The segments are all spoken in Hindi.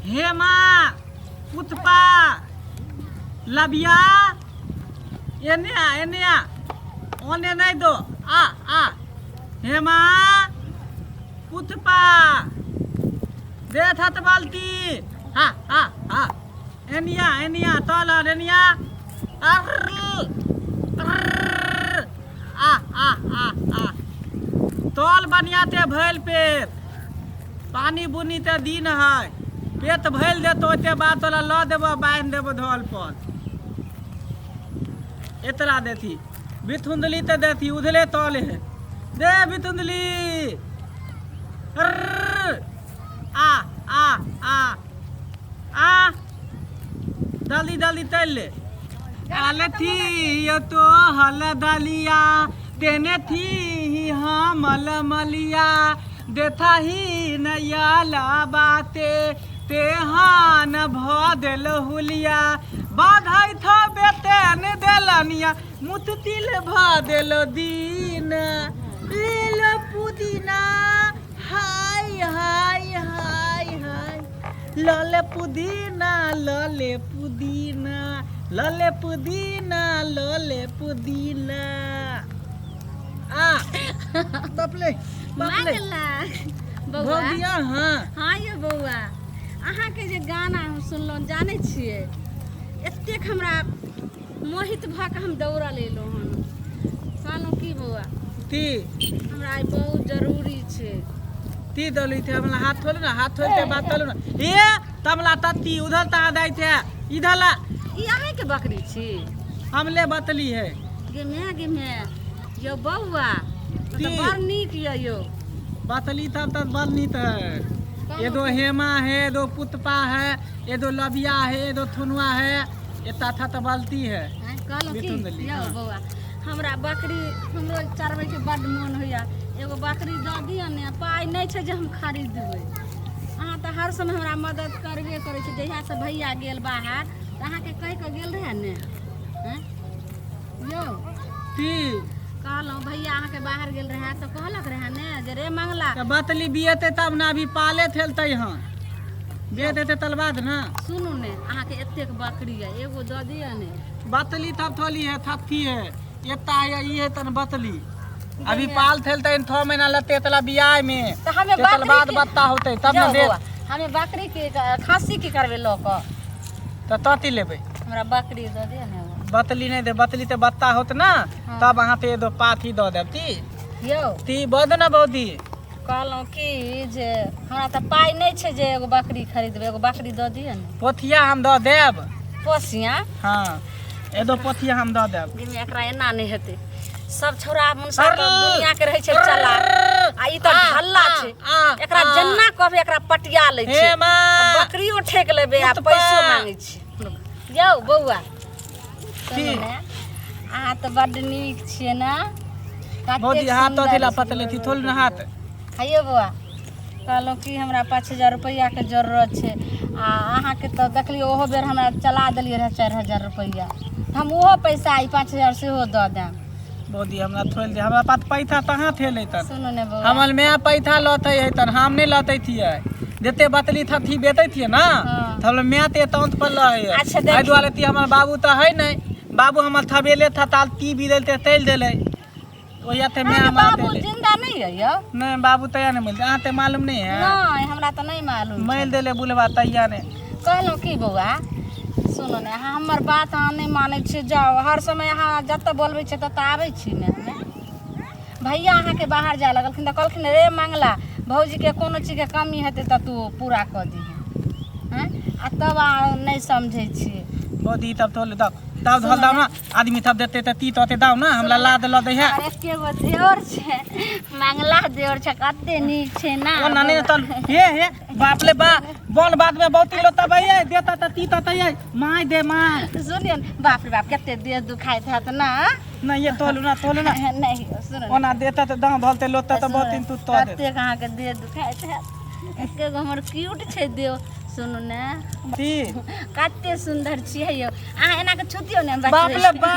हेमा पुष्पा लबिया एने ओने नहीं दो आ हेमा पुष्पा दे थत बाल्टी हाँ एनिया तल एनिया तल बनियाते भैल पेट पानी बुनी ते दिन है पेट भैल देतो ओते बात तोला ल देबो बांध देबो धोल पर एतरा देती बिथुंदली ते देती उधले तले है दे बिथुंदली जल्दी तल ले आले थी ये तो हल दलिया तेने थी हम मलिया देथा ही नयाला बाते ते हान भदल हुलिया बाधाई था बेतेन देलनिया मुततिल भदल दीन लील पुदीना हाय हाय हाय हाय लले पुदीना लले पुदीना लले पुदीना लले पुदीना बापले बौआ हाँ ये बौआ अहाँ के जे गाना हम सुनलहुँ जानै छियै एतेक हमरा मोहित भऽ कऽ हम दौड़ल एलहुँ हन कहलहुँ की बौआ ती हमरा आई बहुत जरूरी छै ती दली थे हमला हाथ थोले ना हाथ थोले ते बात तलु ना ये तमला तत्ती उधर ता दाई थे इधर ला ई अहीं के बकरी छी हमले बतली है गे मैं यो बौआ तो बड़ नीक यो बतली तब बलनीत है ये दो हेमा है दो पुष्पा है ये दो लबिया है ये दो थुनुआ है ये ताथा तो बलती है कहलो की यो बौआ हमरा बकरी हमरो चरबै के बड मन होइया एगो बकरी दऽ दिअ ने पाइ नहि छै जे हम खरीद देबै अहाँ तऽ हर समय हमरा मदद करबे करै छी जहिया से भैया गेल बाहर तऽ अहाँ के कहि के गेल रहे ने हैं यो ती कहलहुँ भैया अहाँ के बाहर गेल रहे तो कहलक रहे ने जे रे मंगला तो बतली बियते तब ना अभी पाले थेलते हन दे देते तलबाद ना सुनू ने अहाँ के एतेक बकरी है एगो दऽ दिअ ने बतली तब थोली है थप्थी है एता है ये है तन बतली अभी पाल थेलते इन 6 महीना लगते तला बियाह में तो हमें तलबाद बत्ता होते तब ना दे हमें बकरी के खासी की करबे लोग तो तती लेबे हमरा बकरी दऽ दिअ ने बतली नहीं दे बतली ते बत्ता होत ना तब अहाँ ते दो पाथी दऽ देब ती यो ती बद ना बौदी कहलहुँ की जे हमरा तऽ पाइ नहि छै जे एगो बकरी खरीदबै एगो बकरी दऽ दिअ ने पोथिया हम दऽ देब पोसिया हाँ एदो पोथिया हम दऽ देब जिमे एकरा एना नहीं हेतै सब छौड़ा मुनसा के दुनिया के रहै छै चला आ ई तऽ हल्ला छै एकरा जन्ना कहबे एकरा पटिया लै छै बकरियो ठेक लेबे आ पैसो मांगै छै यौ बौआ अहाँ तऽ बड्ड नीक छियै ने मोदी हाथ अथिला पतले थी थोल ना हाथ आइयो बौआ कहलहुँ कि हमरा 5000 रुपैया के जरूरत छै आ अहाँके तऽ देखलियै ओहो बेर हमरा चला देलियै रहे 4000 रुपैया हम ओहो पैसा ई 5000 सेहो दऽ देब मोदी हमरा थोल दे हमरा पास पैसा कहाँ थे लेतन सुनू ने बौआ हमल में पैसा लते है तन हम नहीं लते थिए देते बतली था थी बेते थिए ना हम मैं ते तंत पर लहे अच्छा आई दुआरे ती हमर बाबू तो है नहीं बाबू हमर थबेले था ताल ती भी देते तेल देले ओया ते मैं हमार बाबू जिंदा नहीं है यो नहीं बाबू तया नहीं मिलते अहाँ ते मालूम नहीं है नहीं हमरा तो नहीं मालूम मैल देले बुलवा तैया ने कहलहुँ की बौआ सुनो ने हमर बात अहाँ नहीं मानै छी जाओ हर समय अहाँ जत बोलबै छै तत आबै छी ने भैया अहाँ के बाहर जाए लगलखिन तऽ कहलखिन रे मंगला भौजी के कोनो चीज के कमी हेतै तऽ तू पूरा कऽ दिहे हैं आ तब नहीं समझै छी मोदी तब तो दब दाव धल दाव ना आदमी तब देते त ती तते दाव ना हमरा लाद ल दे है एके गो देवर छै मंगला देवर छै कते नीक छै ना ओ नाने तल हे बाप ले बा बोल बाद में बहुत किलो तब है देता त ती तते है माय दे माय सुनियन बाप रे बाप कते देह दुखाइत हैत ना नहीं ये तोलू ना नहीं सुनो ओना देता त दाव धलते लोता त बहुत दिन तू तो दे कते कहां के देह दुखाइत हैत एके गो हमर क्यूट छै देव सुनू ने ती कते सुंदर छियै यो अहाँ एना के छुतियो ने बाप ले बा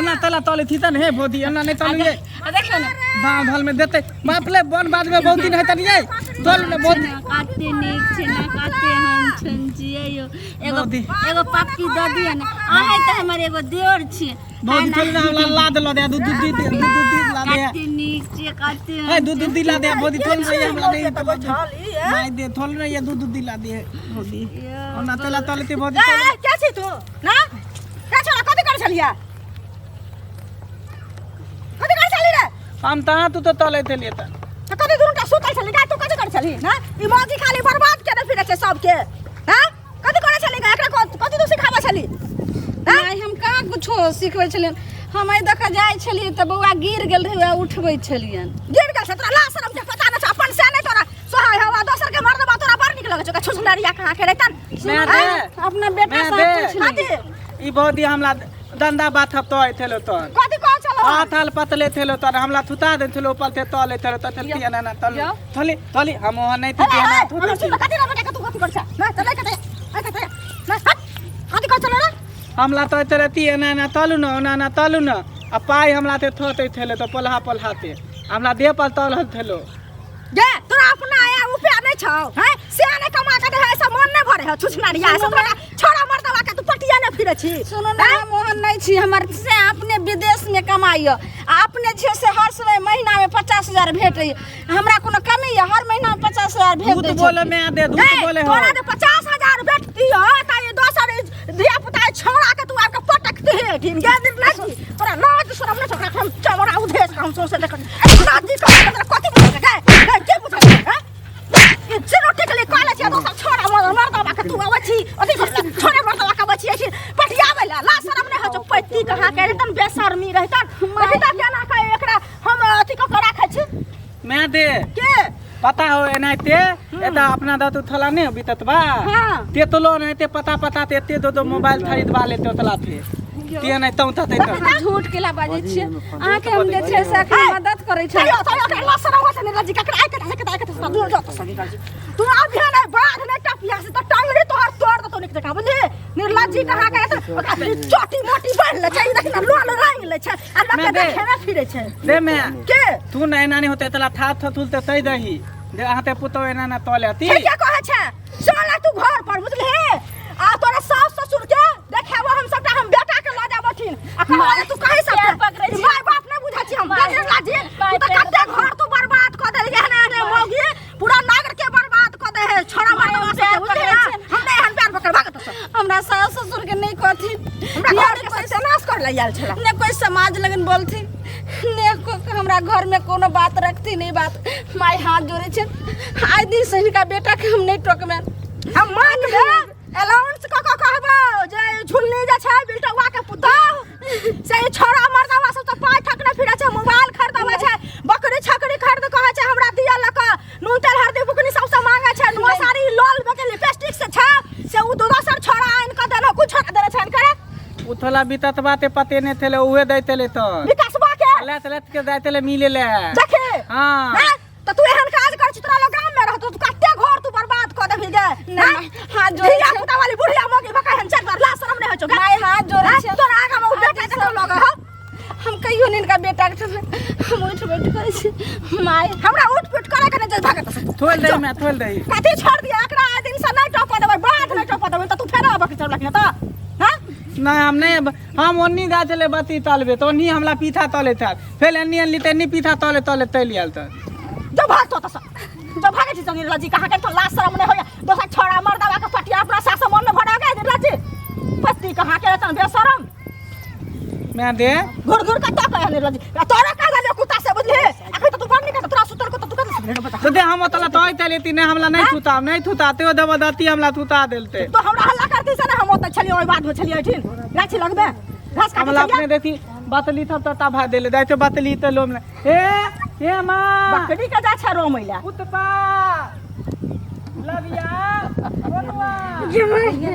एना तला तले थी तन हे बोदी एना नहीं तलू ये देखियो ने दाव धल में देते बाप ले बन बाद में बहुत दिन है तन ये तोल में बहुत काते नीक छे ना काते हम छन जिए यो एगो बौदी। एगो पक्की ददी है ना आहे त हमर एगो देवर छे बहुत चल ना हमरा ला दे दूध ला दे काते नीक छे काते है दूध ला दे बहुत थोल नहीं हमरा नहीं तो नहीं दे थोल नहीं ये दूध ला दे बहुत ओना तला तलते बहुत क्या छी तू ना क्या छला कथि कर छलिया कथि कर छली रे हम ता तू तो तले थे लेता तो कथि दूर का सुतल छली का तू कथि कर छली ना ई मौजी खाली बर्बाद करे फिरे छे सबके हां कथि करे छली एकरा कथि तू सिखाबे छली नहीं हम कहाँ कुछो सिखबै छलियन हम आई देख जाय छलिए त बौआ गिर गेल रहे उठबै छलियन गिर गेल से तोरा ला शरम के पता न छ अपन से नहीं तोरा सोहाय हवा दोसर के मर्द बा तोरा बड़ निक लगे छ छुछनरिया कहां के रहतन मैं दे अपना बेटा मैं से दे। पूछ कथि ई बहुत हमरा दंदा बात तो आए थे लो तो कथि कह चलो हाथ हाल पतले थे लो तो हमला थुता दे थे लो पलते तले थे तो चलती ना तल थली थली हम वहां नहीं थे ना हम सुन कथि ना बेटा तू कथि कर छ ना चले कथि ना कथि कर चलो रे हमला तो रहती है ना तलू ना तलू ना आ पाई हमला ते थोते थे तो पलहाते हमला दे पर तल थेलो गे तोरा अपना आया रुपया नहीं छौ हैं से नहीं कमा के दे ऐसा मन नहीं भरे है छुछनारिया ऐसा तोरा छोरा मर्दवा के तू पटिया नहीं फिरे छी सुनो ना मोहन नहीं छी हमर से अपने विदेश में कमाइयो अपने छे से हर समय महीना में 50,000 भेटै हमरा कोनो कमी है हर महीना में 50,000 भेट झूठ दे बोले मैं दे झूठ बोले हो तोरा दे 50,000 भेटती हो त ये दोसर धिया पुता छोरा के तू आके पटकते है ठीक गे दिन नहीं तोरा लाज शरम नहीं छोरा हम चमड़ा उधेस हम सोच ले नादी का तोरा कथि बोल के के पूछा है ये जरो टिकले कॉलेज के दोसर छोरा मर्दवा के तू आवछि अथि छोरा मर्दवा के बछि अछि पटियावेला ला शरम नहीं हो जो पैती कहा के रहतन बेशर्मी रहतन कथि ता केना का एकरा हम अथि को राखै छी मैं दे के पता हो एनाते एता अपना दतु थला ने बीतत बा हां ते तो लो नहीं ते पता ते ते दो मोबाइल खरीदवा लेते तला थे ते नहीं तौ ता झूठ केला बाजे छी अहाँ के हम जे छै से अखन मदद करै छै तयो ला शरम होत नहीं लजी ककरा के दूर जा सकी तू अब है नहीं बाढ़ नहीं टपिया से तो टांगड़ी तोहर तोड़ दतो निक देखा बुझली निर्लज्जी कहा के छोटी मोटी बढ़ ले छै देख ना लोल रंग ले छै आ लके देखे ना फिरे छै दे मैं के तू नहीं नानी होते तला था थुलते तई दही जे आते पुतो एना ना तले ती क्या कहे छै सोला तू घर पर बुझली आ तोरा सास ससुर के देखाबो हम सबटा हम बेटा के ला जाबथिन आ कहे तू कहि सब पकड़े छी माय बाप नहीं बुझा छी हम निर्लज्जी तू त कते घर तू बर्बाद क दे एहने मोगी पूरा नगर के बर्बाद क दे है छोरा मरवा से बुझली हम नहीं हन प्यार पकड़ भागत हमरा सास ससुर के नहीं कहथिन हमरा घर के पैसा नाश कर ले आयल छला ने कोई समाज लगन बोलथिन ने को हमरा घर में कोनो बात रखती नहीं बात माय हाथ जोड़े छै आज दिन सही का बेटा के हम नहीं टोकबे हम मान ले अलाउंस का कहबो जे झुलनी जे छै बिल्टवा के पुतो से छोरा मर्दवा सब त पाय ठकने फिरे छै मोबाइल खरीदवे छै बकरी छकरी खरीद कहे छै हमरा दिया लक नून तेल हरदी बुकनी सब से मांगे छै नो सारी लाल बके लिपस्टिक से छै से उ दोसर छोरा आइन के देनो कुछ छोरा देने छै करे उथला बीतत बाते पते ने थेले उहे दैते ले तो विकासवा के लेत के दैते ले मिले ले देखे हां त तू एहन काज कर छी तोरा लोग गांव में रहतो तू कते घर तू बर्बाद क देबी गे हाथ जोड़े धिया पुता वाली बुढ़िया मोगी बका हन चार बार ला शरम नहीं हो छ माय हाथ जोड़े छै तोरा आगा में बेटा के लोग हो हम कहियो नहीं इनका बेटा के हम उठ बैठ करे छी माय हमरा उठ पिट करे के नहीं भागत थोल दे मैं थोल दे कथि छोड़ दिया एकरा आ दिन से नहीं टोक देबै बात नहीं टोक देबै त तू फेर बकरी चल लखने त हां ना हम नहीं हम ओन्नी गा चले बती तलबे तो ओन्नी हमला पीठा तले था फिर अन्नी अन्नी तेनी पीठा तले तलियल त जो भाग तो जो भागे छी संगी लजी कहा के तो लाश शरम नहीं होया दोसर छोरा मर्दवा के पटिया अपना सास मन में भरा गए लजी पति कहा के तन बेशरम मैं दे घुर घुर के तो कहले लजी तोरा का गले कुत्ता से बुझले अखन तो तू बन नहीं तोरा सुतर को तो तू कर बता तो दे हम तला तोय तलेती ने हमला नहीं थुता ते दबदती हमला थुता देलते तो हमरा हल्ला करती से ना हम ओत छलिए ओइ बात हो छलिए ठीक गाछी लगबे घास काटे हमला अपने देती बतली था तो भा देले दैते बतली त लोम हे मां बकरी का जा छ रो मैला उत्पा लबिया बोलवा ये